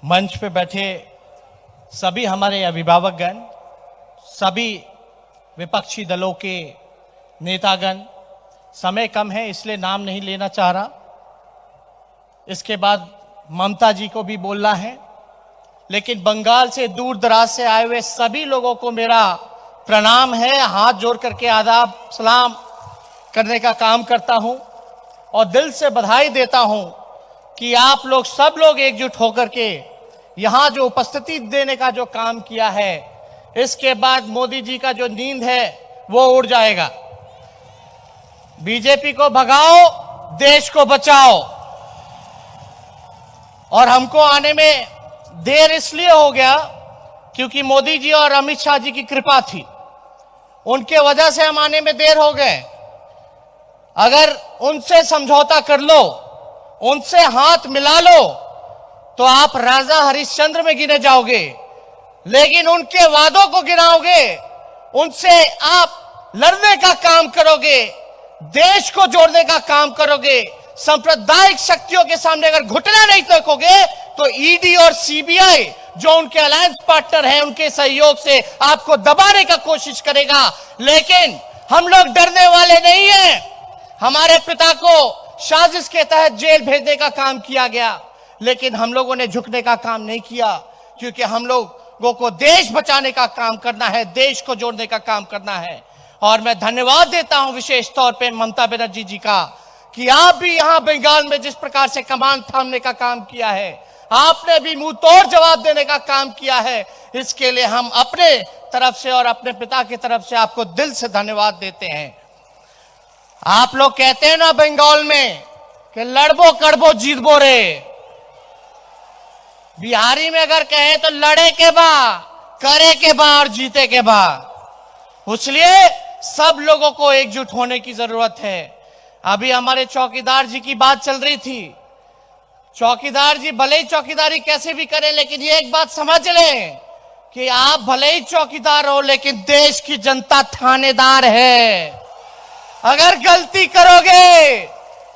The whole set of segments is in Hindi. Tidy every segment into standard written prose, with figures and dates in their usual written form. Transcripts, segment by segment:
मंच पे बैठे सभी हमारे अभिभावकगण, सभी विपक्षी दलों के नेतागण, समय कम है इसलिए नाम नहीं लेना चाह रहा। इसके बाद ममता जी को भी बोलना है, लेकिन बंगाल से दूर दराज से आए हुए सभी लोगों को मेरा प्रणाम है। हाथ जोड़ करके आदाब सलाम करने का काम करता हूं और दिल से बधाई देता हूं कि आप लोग सब लोग एकजुट होकर के यहां जो उपस्थिति देने का जो काम किया है, इसके बाद मोदी जी का जो नींद है वो उड़ जाएगा। बीजेपी को भगाओ, देश को बचाओ। और हमको आने में देर इसलिए हो गया क्योंकि मोदी जी और अमित शाह जी की कृपा थी, उनके वजह से हम आने में देर हो गए। अगर उनसे समझौता कर लो, उनसे हाथ मिला लो तो आप राजा हरिश्चंद्र में गिने जाओगे, लेकिन उनके वादों को गिनाओगे, उनसे आप लड़ने का काम करोगे, देश को जोड़ने का काम करोगे। सांप्रदायिक शक्तियों के सामने अगर घुटना नहीं टेकोगे तो ईडी और सीबीआई जो उनके अलायंस पार्टनर हैं, उनके सहयोग से आपको दबाने का कोशिश करेगा। लेकिन हम लोग डरने वाले नहीं हैं। हमारे पिता को साजिश के तहत जेल भेजने का काम किया गया, लेकिन हम लोगों ने झुकने का काम नहीं किया, क्योंकि हम लोगों को देश बचाने का काम करना है, देश को जोड़ने का काम करना है। और मैं धन्यवाद देता हूं विशेष तौर पे ममता बनर्जी जी का कि आप भी यहां बंगाल में जिस प्रकार से कमान थामने का काम किया है, आपने भी मुंह तोड़ जवाब देने का काम किया है। इसके लिए हम अपने तरफ से और अपने पिता की तरफ से आपको दिल से धन्यवाद देते हैं। आप लोग कहते हैं ना बंगाल में कि लड़बो कड़बो जीतबो रे, बिहारी में अगर कहें तो लड़े के बा, करे के बा और जीते के बा। इसलिए सब लोगों को एकजुट होने की जरूरत है। अभी हमारे चौकीदार जी की बात चल रही थी। चौकीदार जी भले ही चौकीदारी कैसे भी करें, लेकिन ये एक बात समझ लें कि आप भले ही चौकीदार हो, लेकिन देश की जनता थानेदार है। अगर गलती करोगे,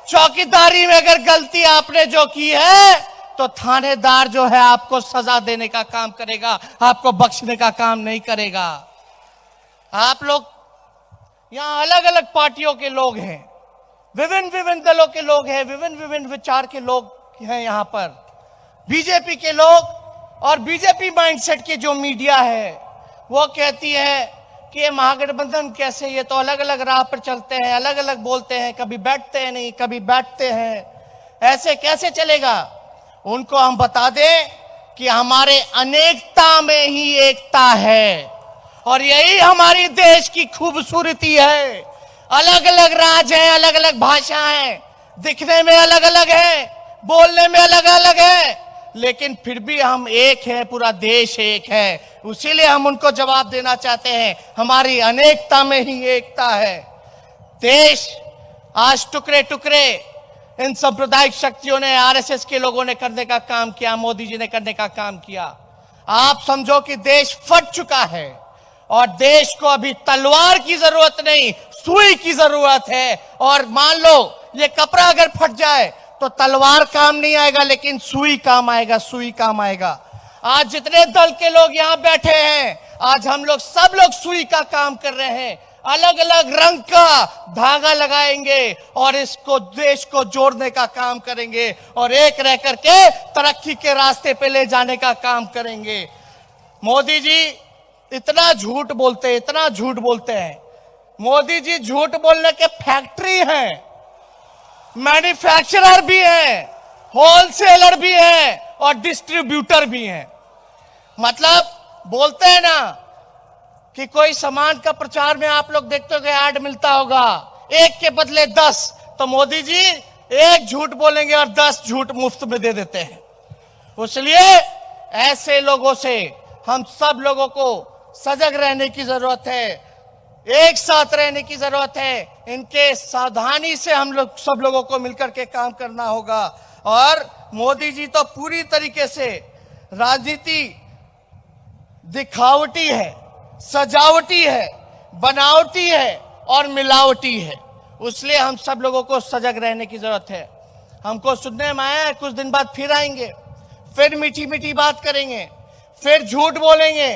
चौकीदारी में अगर गलती आपने जो की है, तो थानेदार जो है आपको सजा देने का काम करेगा, आपको बख्शने का काम नहीं करेगा। आप लोग यहां अलग अलग पार्टियों के लोग हैं, विभिन्न विभिन्न दलों के लोग हैं, विभिन्न विभिन्न विचार के लोग हैं यहाँ पर। बीजेपी के लोग और बीजेपी माइंडसेट की जो मीडिया है वो कहती है कि ये महागठबंधन कैसे, ये तो अलग अलग राह पर चलते हैं, अलग अलग बोलते हैं, कभी बैठते हैं नहीं, कभी बैठते हैं, ऐसे कैसे चलेगा। उनको हम बता दें कि हमारे अनेकता में ही एकता है और यही हमारी देश की खूबसूरती है। अलग अलग राज्य हैं, अलग अलग भाषा हैं, दिखने में अलग अलग है, बोलने में अलग अलग है, लेकिन फिर भी हम एक हैं, पूरा देश एक है। इसीलिए हम उनको जवाब देना चाहते हैं, हमारी अनेकता में ही एकता है। देश आज टुकड़े टुकड़े इन सांप्रदायिक शक्तियों ने, आरएसएस के लोगों ने करने का काम किया, मोदी जी ने करने का काम किया। आप समझो कि देश फट चुका है और देश को अभी तलवार की जरूरत नहीं, सुई की जरूरत है। और मान लो ये कपड़ा अगर फट जाए तो तलवार काम नहीं आएगा, लेकिन सुई काम आएगा, सुई काम आएगा। आज जितने दल के लोग यहां बैठे हैं, आज हम लोग सब लोग सुई का काम कर रहे हैं, अलग अलग रंग का धागा लगाएंगे और इसको देश को जोड़ने का काम करेंगे और एक रह करके तरक्की के रास्ते पे ले जाने का काम करेंगे। मोदी जी इतना झूठ बोलते हैं, इतना झूठ बोलते हैं। मोदी जी झूठ बोलने के फैक्ट्री हैं, मैन्युफैक्चरर भी हैं, होलसेलर भी हैं और डिस्ट्रीब्यूटर भी हैं। मतलब बोलते हैं ना कि कोई सामान का प्रचार में आप लोग देखते हो ऐड मिलता होगा, एक के बदले 10, तो मोदी जी एक झूठ बोलेंगे और 10 झूठ मुफ्त में दे देते हैं। इसलिए ऐसे लोगों से हम सब लोगों को सजग रहने की जरूरत है, एक साथ रहने की जरूरत है। इनके सावधानी से हम लोग सब लोगों को मिलकर के काम करना होगा। और मोदी जी तो पूरी तरीके से राजनीति दिखावटी है, सजावटी है, बनावटी है और मिलावटी है। इसलिए हम सब लोगों को सजग रहने की जरूरत है। हमको सुनने में आया है कुछ दिन बाद फिर आएंगे, फिर मीठी मीठी बात करेंगे, फिर झूठ बोलेंगे,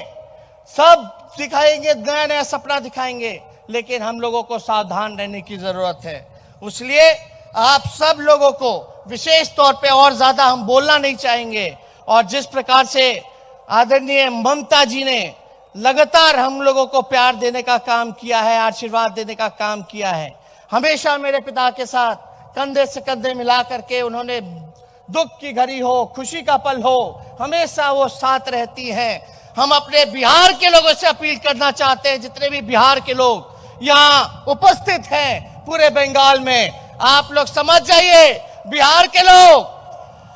सब दिखाएंगे, नया नया सपना दिखाएंगे, लेकिन हम लोगों को सावधान रहने की जरूरत है। इसलिए आप सब लोगों को विशेष तौर पे और ज्यादा हम बोलना नहीं चाहेंगे। और जिस प्रकार से आदरणीय ममता जी ने लगातार हम लोगों को प्यार देने का काम किया है, आशीर्वाद देने का काम किया है, हमेशा मेरे पिता के साथ कंधे से कंधे मिला करके उन्होंने दुख की घड़ी हो, खुशी का पल हो, हमेशा वो साथ रहती हैं। हम अपने बिहार के लोगों से अपील करना चाहते हैं, जितने भी बिहार के लोग यहाँ उपस्थित हैं पूरे बंगाल में, आप लोग समझ जाइए, बिहार के लोग,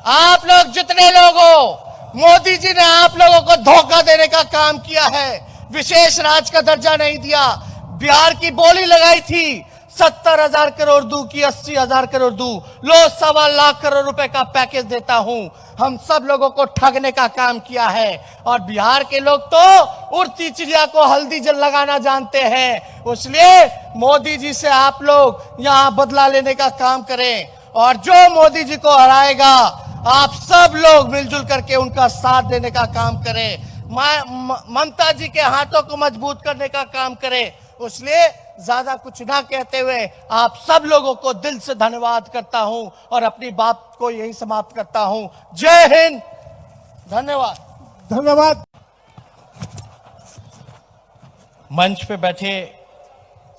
आप लोग जितने लोग हो, मोदी जी ने आप लोगों को धोखा देने का काम किया है, विशेष राज्य का दर्जा नहीं दिया, बिहार की बोली लगाई थी 70,000 करोड़ दूं की 80,000 करोड़ दूं, लो 1.25 लाख करोड़ रुपए का पैकेज देता हूं। हम सब लोगों को ठगने का काम किया है। और बिहार के लोग तो उड़ती चिड़िया को हल्दी जल लगाना जानते हैं। इसलिए मोदी जी से आप लोग यहां बदला लेने का काम करें, और जो मोदी जी को हराएगा आप सब लोग मिलजुल करके उनका साथ देने का काम करें, ममता जी के हाथों को मजबूत करने का काम करें। इसलिए ज्यादा कुछ ना कहते हुए आप सब लोगों को दिल से धन्यवाद करता हूं और अपनी बात को यही समाप्त करता हूं। जय हिंद, धन्यवाद। धन्यवाद। मंच पे बैठे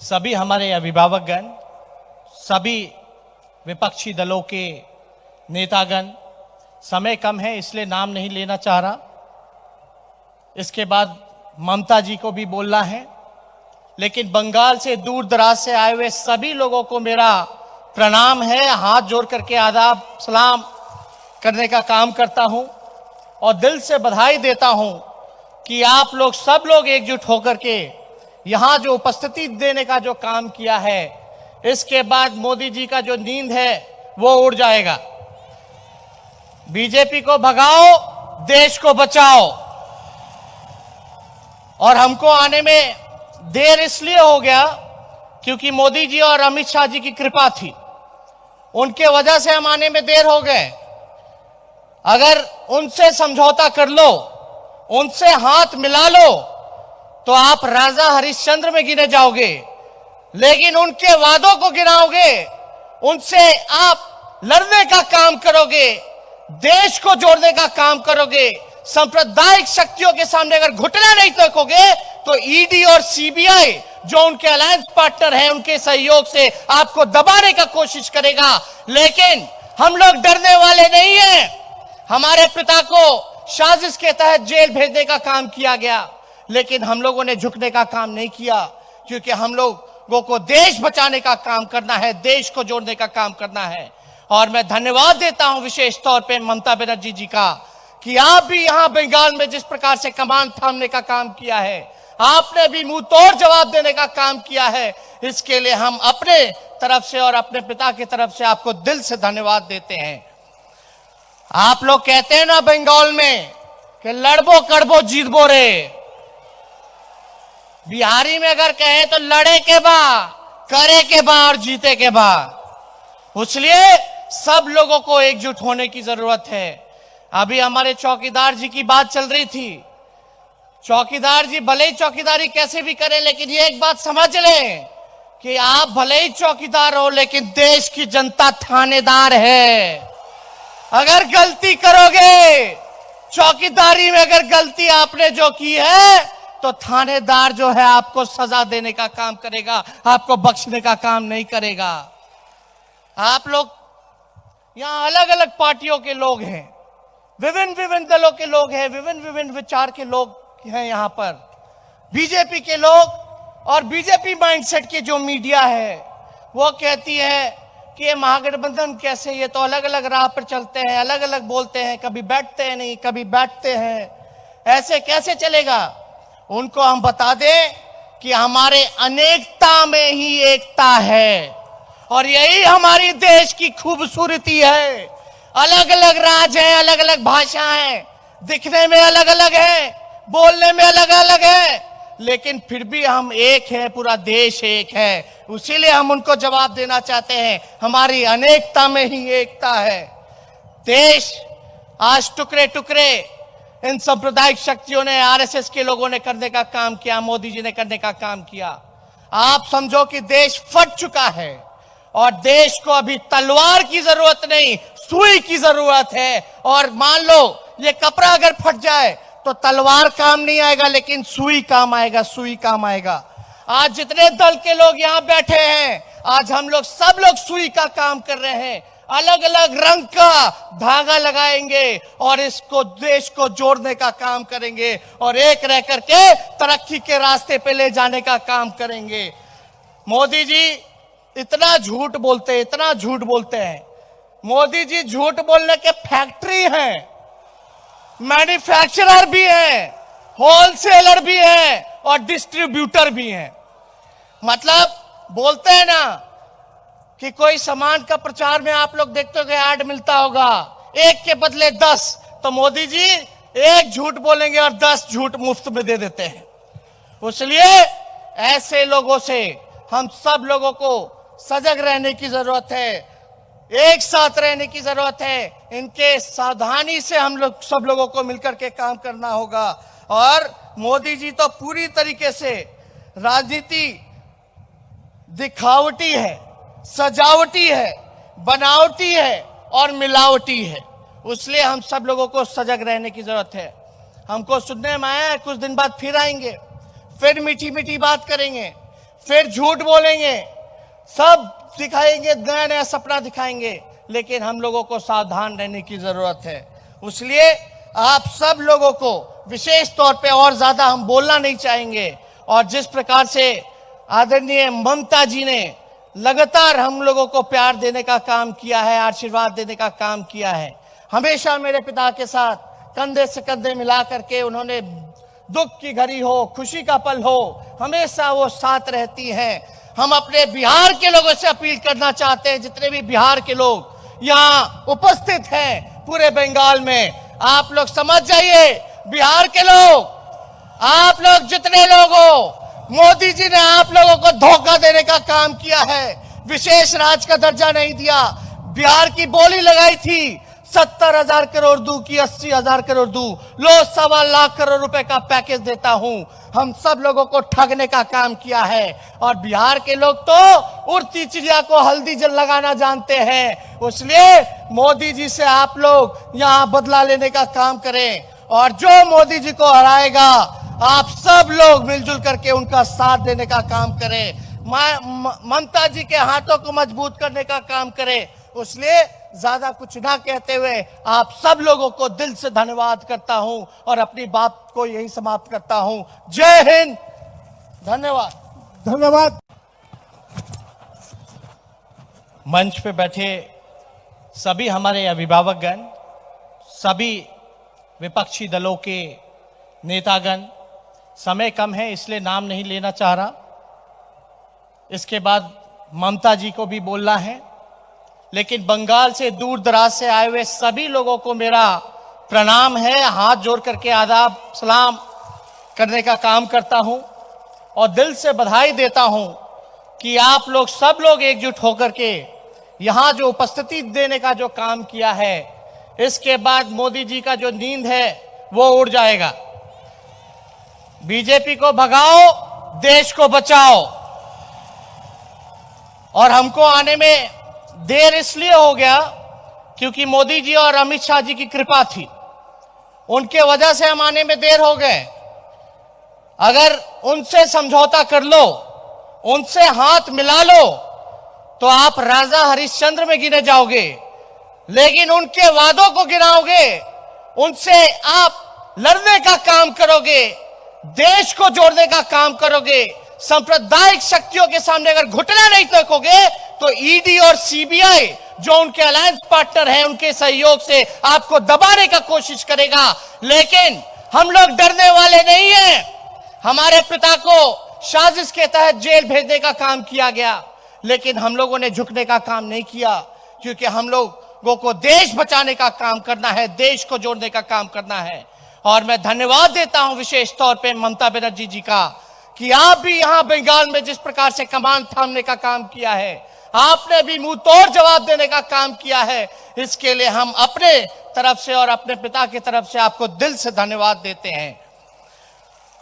सभी हमारे अभिभावकगण, सभी विपक्षी दलों के नेतागण, समय कम है इसलिए नाम नहीं लेना चाह रहा। इसके बाद ममता जी को भी बोलना है, लेकिन बंगाल से दूर दराज से आए हुए सभी लोगों को मेरा प्रणाम है, हाथ जोड़ करके आदाब सलाम करने का काम करता हूं और दिल से बधाई देता हूं कि आप लोग सब लोग एकजुट होकर के यहां जो उपस्थिति देने का जो काम किया है, इसके बाद मोदी जी का जो नींद है वो उड़ जाएगा। बीजेपी को भगाओ, देश को बचाओ। और हमको आने में देर इसलिए हो गया क्योंकि मोदी जी और अमित शाह जी की कृपा थी, उनके वजह से हम आने में देर हो गए। अगर उनसे समझौता कर लो, उनसे हाथ मिला लो, तो आप राजा हरिश्चंद्र में गिने जाओगे, लेकिन उनके वादों को गिनाओगे, उनसे आप लड़ने का काम करोगे, देश को जोड़ने का काम करोगे। सांप्रदायिक शक्तियों के सामने अगर घुटना नहीं टेकोगे तो ईडी और सीबीआई जो उनके अलायंस पार्टनर हैं, उनके सहयोग से आपको दबाने का कोशिश करेगा। लेकिन हम लोग डरने वाले नहीं हैं। हमारे पिता को साजिश के तहत जेल भेजने का काम किया गया, लेकिन हम लोगों ने झुकने का काम नहीं किया, क्योंकि हम लोगों को देश बचाने का काम करना है, देश को जोड़ने का काम करना है। और मैं धन्यवाद देता हूं विशेष तौर पे ममता बनर्जी जी का कि आप भी यहां बंगाल में जिस प्रकार से कमान थामने का काम किया है, आपने भी मुंह तोड़ जवाब देने का काम किया है। इसके लिए हम अपने तरफ से और अपने पिता की तरफ से आपको दिल से धन्यवाद देते हैं। आप लोग कहते हैं ना बंगाल में कि लड़बो कड़बो जीतबो रे, बिहारी में अगर कहे तो लड़े के बा, करे के बा और जीते के बा। इसलिए सब लोगों को एकजुट होने की जरूरत है। अभी हमारे चौकीदार जी की बात चल रही थी। चौकीदार जी भले ही चौकीदारी कैसे भी करें, लेकिन ये एक बात समझ लें कि आप भले ही चौकीदार हो, लेकिन देश की जनता थानेदार है। अगर गलती करोगे, चौकीदारी में अगर गलती आपने जो की है, तो थानेदार जो है आपको सजा देने का काम करेगा, आपको बख्शने का काम नहीं करेगा। आप लोग यहां अलग अलग पार्टियों के लोग हैं, विभिन्न विभिन्न दलों के लोग हैं, विभिन्न विभिन्न विचार के लोग हैं यहाँ पर। बीजेपी के लोग और बीजेपी माइंडसेट के जो मीडिया है वो कहती है कि ये महागठबंधन कैसे, ये तो अलग अलग राह पर चलते हैं, अलग अलग बोलते हैं, कभी बैठते हैं नहीं, कभी बैठते हैं, ऐसे कैसे चलेगा। उनको हम बता दें कि हमारे अनेकता में ही एकता है, और यही हमारी देश की खूबसूरती है। अलग अलग राज्य हैं, अलग अलग भाषा हैं, दिखने में अलग अलग है, बोलने में अलग अलग है, लेकिन फिर भी हम एक हैं, पूरा देश एक है। इसीलिए हम उनको जवाब देना चाहते हैं, हमारी अनेकता में ही एकता है। देश आज टुकड़े टुकड़े इन सांप्रदायिक शक्तियों ने, आरएसएस के लोगों ने करने का काम किया, मोदी जी ने करने का काम किया। आप समझो कि देश फट चुका है और देश को अभी तलवार की जरूरत नहीं, सुई की जरूरत है। और मान लो ये कपड़ा अगर फट जाए तो तलवार काम नहीं आएगा, लेकिन सुई काम आएगा, सुई काम आएगा। आज जितने दल के लोग यहां बैठे हैं, आज हम लोग सब लोग सुई का काम कर रहे हैं, अलग अलग रंग का धागा लगाएंगे और इसको, देश को जोड़ने का काम करेंगे और एक रह करके तरक्की के रास्ते पे ले जाने का काम करेंगे। मोदी जी इतना झूठ बोलते हैं, इतना झूठ बोलते हैं। मोदी जी झूठ बोलने के फैक्ट्री हैं, मैन्युफैक्चरर भी हैं, होलसेलर भी हैं और डिस्ट्रीब्यूटर भी हैं। मतलब बोलते हैं ना कि कोई सामान का प्रचार में आप लोग देखते हो कि ऐड मिलता होगा, एक के बदले 10, तो मोदी जी एक झूठ बोलेंगे और 10 झूठ मुफ्त में दे देते हैं। इसलिए ऐसे लोगों से हम सब लोगों को सजग रहने की जरूरत है, एक साथ रहने की जरूरत है। इनके सावधानी से हम लोग सब लोगों को मिलकर के काम करना होगा। और मोदी जी तो पूरी तरीके से राजनीति दिखावटी है, सजावटी है, बनावटी है और मिलावटी है। इसलिए हम सब लोगों को सजग रहने की जरूरत है। हमको सुनने में आया है कुछ दिन बाद फिर आएंगे, फिर मीठी मीठी बात करेंगे, फिर झूठ बोलेंगे, सब दिखाएंगे, नया नया सपना दिखाएंगे, लेकिन हम लोगों को सावधान रहने की जरूरत है। इसलिए आप सब लोगों को विशेष तौर पे और ज्यादा हम बोलना नहीं चाहेंगे। और जिस प्रकार से आदरणीय ममता जी ने लगातार हम लोगों को प्यार देने का काम किया है, आशीर्वाद देने का काम किया है, हमेशा मेरे पिता के साथ कंधे से कंधे मिला करके उन्होंने दुख की घड़ी हो, खुशी का पल हो, हमेशा वो साथ रहती हैं। हम अपने बिहार के लोगों से अपील करना चाहते हैं, जितने भी बिहार के लोग यहाँ उपस्थित हैं पूरे बंगाल में, आप लोग समझ जाइए, बिहार के लोग, आप लोग जितने लोग हो, मोदी जी ने आप लोगों को धोखा देने का काम किया है, विशेष राज्य का दर्जा नहीं दिया, बिहार की बोली लगाई थी 70,000 करोड़ दूं की 80,000 करोड़ दूं, लो 1.25 लाख करोड़ रुपए का पैकेज देता हूं। हम सब लोगों को ठगने का काम किया है। और बिहार के लोग तो उड़ती चिड़िया को हल्दी जल लगाना जानते हैं। इसलिए मोदी जी से आप लोग यहां बदला लेने का काम करें और जो मोदी जी को हराएगा आप सब लोग मिलजुल करके उनका साथ देने का काम करें, ममता जी के हाथों को मजबूत करने का काम करें। इसलिए ज्यादा कुछ ना कहते हुए आप सब लोगों को दिल से धन्यवाद करता हूं और अपनी बात को यही समाप्त करता हूं। जय हिंद, धन्यवाद। धन्यवाद। मंच पे बैठे सभी हमारे अभिभावकगण, सभी विपक्षी दलों के नेतागण, समय कम है इसलिए नाम नहीं लेना चाह रहा। इसके बाद ममता जी को भी बोलना है, लेकिन बंगाल से दूर दराज से आए हुए सभी लोगों को मेरा प्रणाम है, हाथ जोड़ करके आदाब सलाम करने का काम करता हूं और दिल से बधाई देता हूं कि आप लोग सब लोग एकजुट होकर के यहां जो उपस्थिति देने का जो काम किया है, इसके बाद मोदी जी का जो नींद है वो उड़ जाएगा। बीजेपी को भगाओ, देश को बचाओ। और हमको आने में देर इसलिए हो गया क्योंकि मोदी जी और अमित शाह जी की कृपा थी, उनके वजह से हम आने में देर हो गए। अगर उनसे समझौता कर लो, उनसे हाथ मिला लो, तो आप राजा हरिश्चंद्र में गिने जाओगे, लेकिन उनके वादों को गिनाओगे, उनसे आप लड़ने का काम करोगे, देश को जोड़ने का काम करोगे, सांप्रदायिक शक्तियों के सामने अगर घुटना नहीं टेकोगे तो ईडी और सीबीआई जो उनके अलायंस पार्टनर हैं, उनके सहयोग से आपको दबाने का कोशिश करेगा। लेकिन हम लोग डरने वाले नहीं हैं। हमारे पिता को साजिश के तहत जेल भेजने का काम किया गया, लेकिन हम लोगों ने झुकने का काम नहीं किया, क्योंकि हम लोगों को देश बचाने का काम करना है, देश को जोड़ने का काम करना है। और मैं धन्यवाद देता हूं विशेष तौर पे ममता बनर्जी जी का कि आप भी यहां बंगाल में जिस प्रकार से कमान थामने का काम किया है, आपने भी मुंह तोड़ जवाब देने का काम किया है। इसके लिए हम अपने तरफ से और अपने पिता की तरफ से आपको दिल से धन्यवाद देते हैं।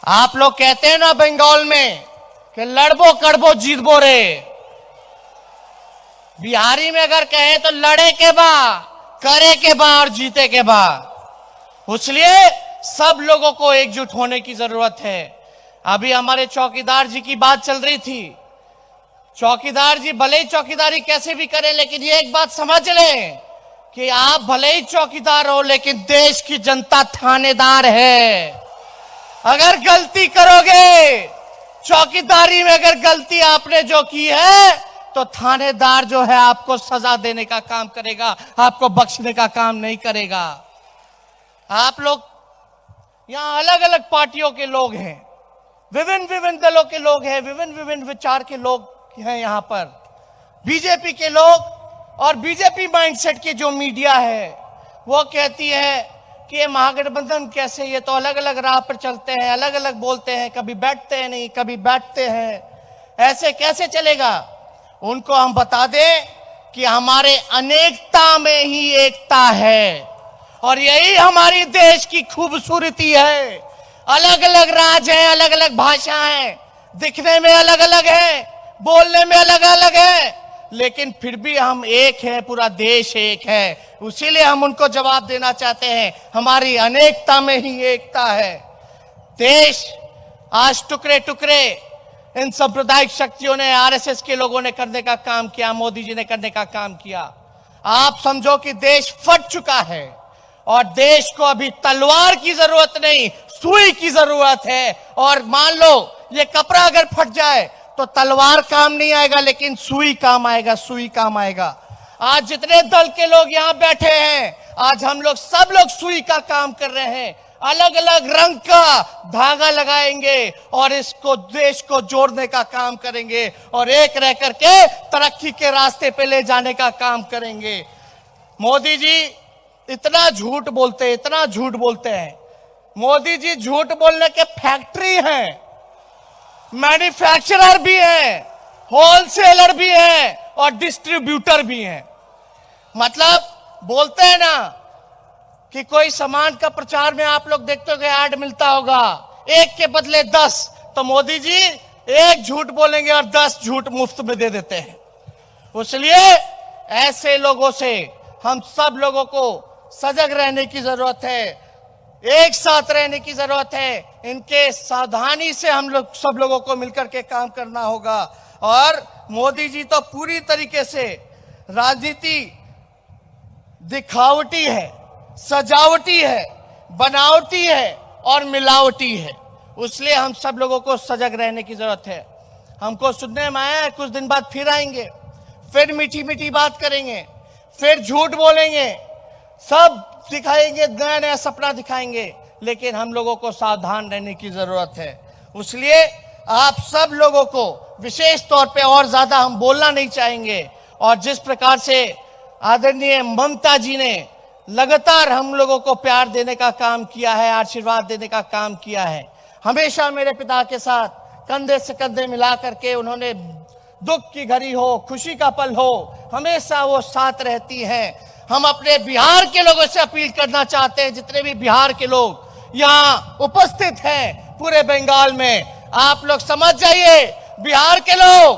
आप लोग कहते हैं ना बंगाल में कि लड़बो कड़बो जीतबो रे, बिहारी में अगर कहें तो लड़े के बा, करे के बा और जीते के बा। इसलिए सब लोगों को एकजुट होने की जरूरत है। अभी हमारे चौकीदार जी की बात चल रही थी। चौकीदार जी भले ही चौकीदारी कैसे भी करें, लेकिन ये एक बात समझ लें कि आप भले ही चौकीदार हो, लेकिन देश की जनता थानेदार है। अगर गलती करोगे, चौकीदारी में अगर गलती आपने जो की है, तो थानेदार जो है आपको सजा देने का काम करेगा, आपको बख्शने का काम नहीं करेगा। आप लोग यहां अलग अलग पार्टियों के लोग हैं, विभिन्न विभिन्न दलों के लोग हैं, विभिन्न विभिन्न विचार के लोग हैं यहाँ पर। बीजेपी के लोग और बीजेपी माइंडसेट के जो मीडिया है वो कहती है कि ये महागठबंधन कैसे, ये तो अलग अलग राह पर चलते हैं, अलग अलग बोलते हैं, कभी बैठते हैं नहीं, कभी बैठते हैं, ऐसे कैसे चलेगा। उनको हम बता दें कि हमारे अनेकता में ही एकता है, और यही हमारी देश की खूबसूरती है। अलग अलग राज्य हैं, अलग अलग भाषा हैं, दिखने में अलग अलग है, बोलने में अलग अलग है, लेकिन फिर भी हम एक हैं, पूरा देश एक है। इसीलिए हम उनको जवाब देना चाहते हैं, हमारी अनेकता में ही एकता है। देश आज टुकड़े टुकड़े इन सांप्रदायिक शक्तियों ने, आरएसएस के लोगों ने करने का काम किया, मोदी जी ने करने का काम किया। आप समझो कि देश फट चुका है, और देश को अभी तलवार की जरूरत नहीं, सुई की जरूरत है। और मान लो ये कपड़ा अगर फट जाए तो तलवार काम नहीं आएगा, लेकिन सुई काम आएगा, सुई काम आएगा। आज जितने दल के लोग यहाँ बैठे हैं, आज हम लोग सब लोग सुई का काम कर रहे हैं, अलग अलग रंग का धागा लगाएंगे और इसको, देश को जोड़ने का काम करेंगे, और एक रह करके तरक्की के रास्ते पे ले जाने का काम करेंगे। मोदी जी इतना झूठ बोलते हैं, इतना झूठ बोलते हैं। मोदी जी झूठ बोलने के फैक्ट्री हैं, मैन्युफैक्चरर भी हैं, होलसेलर भी हैं और डिस्ट्रीब्यूटर भी हैं। मतलब बोलते हैं ना कि कोई सामान का प्रचार में आप लोग देखते हो ऐड मिलता होगा, एक के बदले 10, तो मोदी जी एक झूठ बोलेंगे और 10 झूठ मुफ्त में दे देते हैं। इसलिए ऐसे लोगों से हम सब लोगों को सजग रहने की जरूरत है, एक साथ रहने की जरूरत है। इनके सावधानी से हम लोग सब लोगों को मिलकर के काम करना होगा। और मोदी जी तो पूरी तरीके से राजनीति दिखावटी है, सजावटी है, बनावटी है और मिलावटी है। इसलिए हम सब लोगों को सजग रहने की जरूरत है। हमको सुनने में आया है कुछ दिन बाद फिर आएंगे, फिर मीठी मीठी बात करेंगे, फिर झूठ बोलेंगे, सब दिखाएंगे, नया नया सपना दिखाएंगे, लेकिन हम लोगों को सावधान रहने की जरूरत है। इसलिए आप सब लोगों को विशेष तौर पे, और ज्यादा हम बोलना नहीं चाहेंगे, और जिस प्रकार से आदरणीय ममता जी ने लगातार हम लोगों को प्यार देने का काम किया है, आशीर्वाद देने का काम किया है, हमेशा मेरे पिता के साथ कंधे से कंधे मिला करके उन्होंने दुख की घड़ी हो, खुशी का पल हो, हमेशा वो साथ रहती हैं। हम अपने बिहार के लोगों से अपील करना चाहते हैं, जितने भी बिहार के लोग यहाँ उपस्थित हैं पूरे बंगाल में, आप लोग समझ जाइए, बिहार के लोग,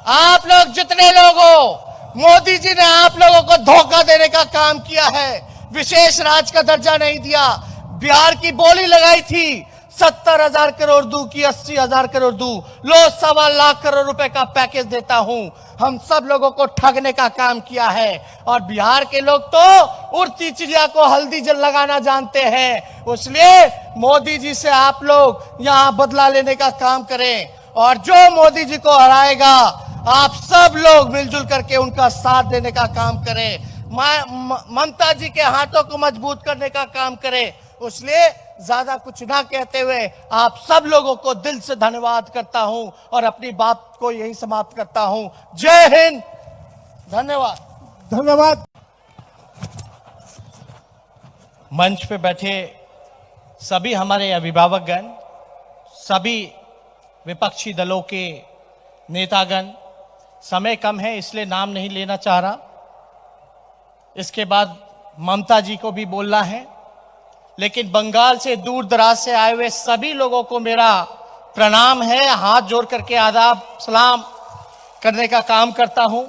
आप लोग जितने लोग हो, मोदी जी ने आप लोगों को धोखा देने का काम किया है, विशेष राज्य का दर्जा नहीं दिया। बिहार की बोली लगाई थी 70,000 करोड़ दूं की 80,000 करोड़ दूं, लो 1.25 लाख करोड़ रुपए का पैकेज देता हूं। हम सब लोगों को ठगने का काम किया है, और बिहार के लोग तो उड़ती चिड़िया को हल्दी जल लगाना जानते हैं। इसलिए मोदी जी से आप लोग यहाँ बदला लेने का काम करें, और जो मोदी जी को हराएगा आप सब लोग मिलजुल करके उनका साथ देने का काम करें, ममता जी के हाथों को मजबूत करने का काम करें। इसलिए ज्यादा कुछ ना कहते हुए आप सब लोगों को दिल से धन्यवाद करता हूं और अपनी बात को यही समाप्त करता हूं। जय हिंद, धन्यवाद। धन्यवाद। मंच पे बैठे सभी हमारे अभिभावकगण, सभी विपक्षी दलों के नेतागण, समय कम है इसलिए नाम नहीं लेना चाह रहा। इसके बाद ममता जी को भी बोलना है, लेकिन बंगाल से दूर दराज से आए हुए सभी लोगों को मेरा प्रणाम है। हाथ जोड़ करके आदाब सलाम करने का काम करता हूं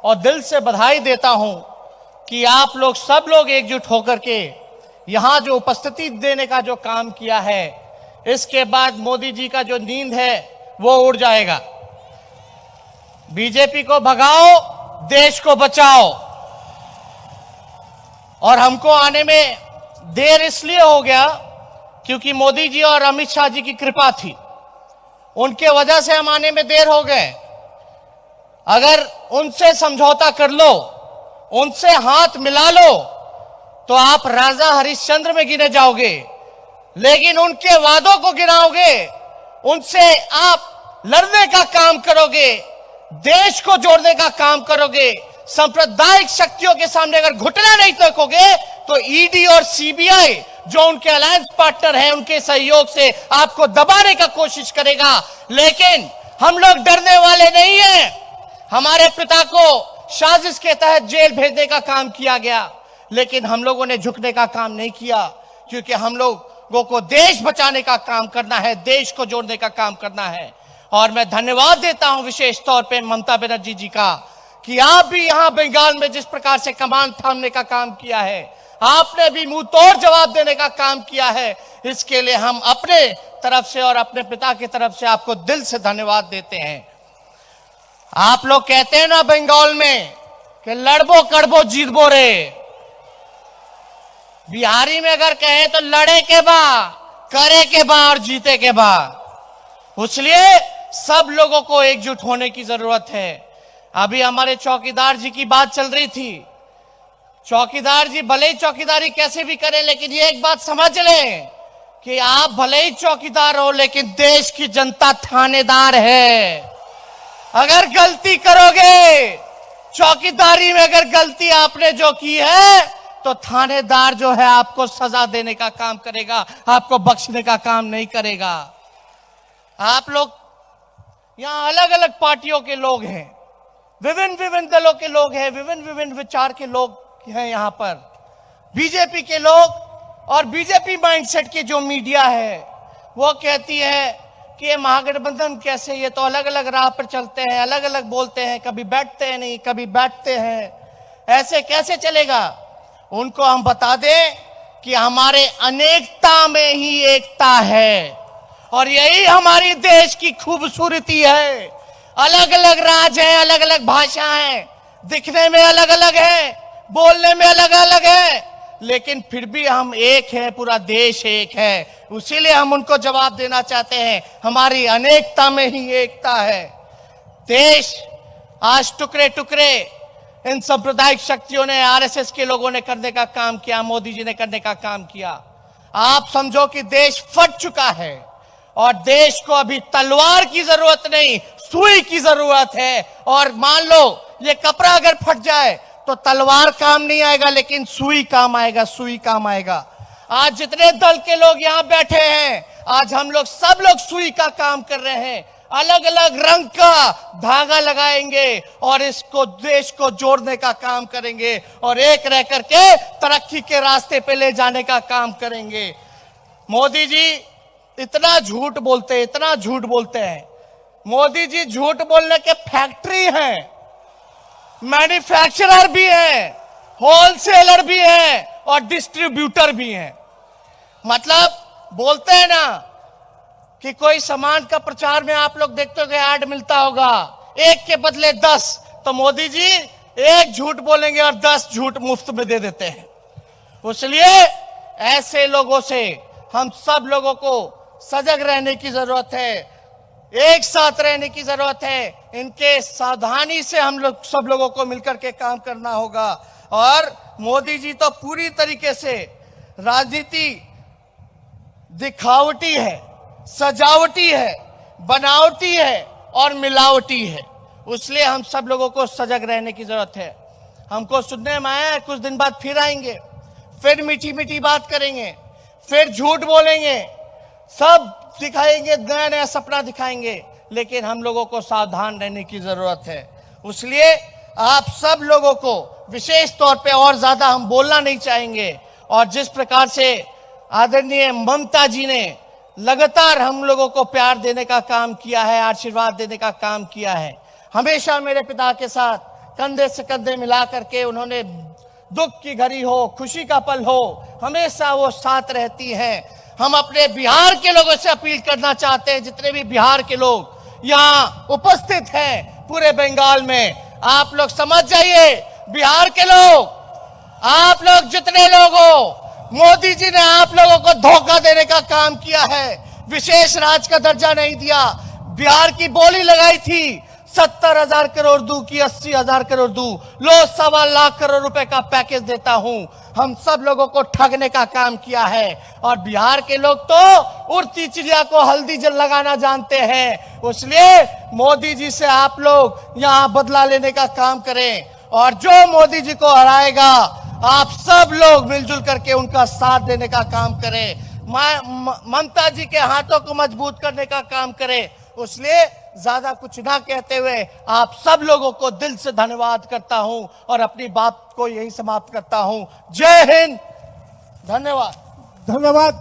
और दिल से बधाई देता हूं कि आप लोग सब लोग एकजुट होकर के यहां जो उपस्थिति देने का जो काम किया है, इसके बाद मोदी जी का जो नींद है वो उड़ जाएगा। बीजेपी को भगाओ, देश को बचाओ। और हमको आने में देर इसलिए हो गया क्योंकि मोदी जी और अमित शाह जी की कृपा थी, उनके वजह से हम आने में देर हो गए। अगर उनसे समझौता कर लो, उनसे हाथ मिला लो, तो आप राजा हरिश्चंद्र में गिने जाओगे, लेकिन उनके वादों को गिनाओगे, उनसे आप लड़ने का काम करोगे, देश को जोड़ने का काम करोगे। सांप्रदायिक शक्तियों के सामने अगर घुटना नहीं टेकोगे तो ईडी और सीबीआई जो उनके अलायंस पार्टनर हैं, उनके सहयोग से आपको दबाने का कोशिश करेगा। लेकिन हम लोग डरने वाले नहीं हैं। हमारे पिता को साजिश के तहत जेल भेजने का काम किया गया, लेकिन हम लोगों ने झुकने का काम नहीं किया, क्योंकि हम लोगों को देश बचाने का काम करना है, देश को जोड़ने का काम करना है। और मैं धन्यवाद देता हूं विशेष तौर पे ममता बनर्जी जी का कि आप भी यहां बंगाल में जिस प्रकार से कमान थामने का काम किया है, आपने भी मुंह तोड़ जवाब देने का काम किया है। इसके लिए हम अपने तरफ से और अपने पिता की तरफ से आपको दिल से धन्यवाद देते हैं। आप लोग कहते हैं ना बंगाल में कि लड़बो कड़बो जीतबो रे, बिहारी में अगर कहे तो लड़े के बा, करे के बा और जीते के बा। इसलिए सब लोगों को एकजुट होने की जरूरत है। अभी हमारे चौकीदार जी की बात चल रही थी। चौकीदार जी भले ही चौकीदारी कैसे भी करें, लेकिन ये एक बात समझ लें कि आप भले ही चौकीदार हो, लेकिन देश की जनता थानेदार है। अगर गलती करोगे, चौकीदारी में अगर गलती आपने जो की है, तो थानेदार जो है आपको सजा देने का काम करेगा, आपको बख्शने का काम नहीं करेगा। आप लोग यहां अलग अलग पार्टियों के लोग हैं, विभिन्न विभिन्न दलों के लोग हैं, विभिन्न विभिन्न विचार के लोग हैं यहाँ पर। बीजेपी के लोग और बीजेपी माइंडसेट की जो मीडिया है वो कहती है कि ये महागठबंधन कैसे, ये तो अलग अलग राह पर चलते हैं, अलग अलग बोलते हैं, कभी बैठते हैं नहीं, कभी बैठते हैं, ऐसे कैसे चलेगा। उनको हम बता दें कि हमारे अनेकता में ही एकता है, और यही हमारी देश की खूबसूरती है। अलग अलग राज्य हैं, अलग अलग भाषा हैं, दिखने में अलग अलग है, बोलने में अलग अलग है, लेकिन फिर भी हम एक हैं, पूरा देश एक है। इसीलिए हम उनको जवाब देना चाहते हैं, हमारी अनेकता में ही एकता है। देश आज टुकड़े टुकड़े इन सांप्रदायिक शक्तियों ने, आरएसएस के लोगों ने करने का काम किया, मोदी जी ने करने का काम किया। आप समझो कि देश फट चुका है और देश को अभी तलवार की जरूरत नहीं, सुई की जरूरत है। और मान लो ये कपड़ा अगर फट जाए तो तलवार काम नहीं आएगा, लेकिन सुई काम आएगा, सुई काम आएगा। आज जितने दल के लोग यहाँ बैठे हैं, आज हम लोग सब लोग सुई का काम कर रहे हैं, अलग अलग रंग का धागा लगाएंगे और इसको देश को जोड़ने का काम करेंगे और एक रह करके तरक्की के रास्ते पे ले जाने का काम करेंगे। मोदी जी इतना झूठ बोलते हैं, इतना झूठ बोलते हैं। मोदी जी झूठ बोलने के फैक्ट्री हैं, मैन्युफैक्चरर भी हैं, होलसेलर भी हैं और डिस्ट्रीब्यूटर भी हैं। मतलब बोलते हैं ना कि कोई सामान का प्रचार में आप लोग देखते हो ऐड मिलता होगा, एक के बदले 10, तो मोदी जी एक झूठ बोलेंगे और 10 झूठ मुफ्त में दे देते हैं। इसलिए ऐसे लोगों से हम सब लोगों को सजग रहने की जरूरत है, एक साथ रहने की जरूरत है। इनके सावधानी से हम लोग सब लोगों को मिलकर के काम करना होगा। और मोदी जी तो पूरी तरीके से राजनीति दिखावटी है, सजावटी है, बनावटी है और मिलावटी है। इसलिए हम सब लोगों को सजग रहने की जरूरत है। हमको सुनने में आया है कुछ दिन बाद फिर आएंगे, फिर मीठी मीठी बात करेंगे, फिर झूठ बोलेंगे, सब दिखाएंगे, नया नया सपना दिखाएंगे, लेकिन हम लोगों को सावधान रहने की जरूरत है। इसलिए आप सब लोगों को विशेष तौर पे और ज्यादा हम बोलना नहीं चाहेंगे। और जिस प्रकार से आदरणीय ममता जी ने लगातार हम लोगों को प्यार देने का काम किया है, आशीर्वाद देने का काम किया है, हमेशा मेरे पिता के साथ कंधे से कंधे मिला करके उन्होंने दुख की घड़ी हो, खुशी का पल हो, हमेशा वो साथ रहती हैं। हम अपने बिहार के लोगों से अपील करना चाहते हैं, जितने भी बिहार के लोग यहाँ उपस्थित हैं पूरे बंगाल में, आप लोग समझ जाइए, बिहार के लोग, आप लोग जितने लोग हो, मोदी जी ने आप लोगों को धोखा देने का काम किया है, विशेष राज्य का दर्जा नहीं दिया, बिहार की बोली लगाई थी 70,000 करोड़ दूं की 80,000 करोड़ दूं, लो 1.25 लाख करोड़ रुपए का पैकेज देता हूं, हम सब लोगों को ठगने का काम किया है। और बिहार के लोग तो उड़ती चिड़िया को हल्दी जल लगाना जानते हैं, इसलिए मोदी जी से आप लोग यहां बदला लेने का काम करें, और जो मोदी जी को हराएगा आप सब लोग मिलजुल करके उनका साथ देने का काम करें, ममता जी के हाथों को मजबूत करने का काम करें। इसलिए ज्यादा कुछ ना कहते हुए आप सब लोगों को दिल से धन्यवाद करता हूं और अपनी बात को यही समाप्त करता हूं। जय हिंद, धन्यवाद। धन्यवाद।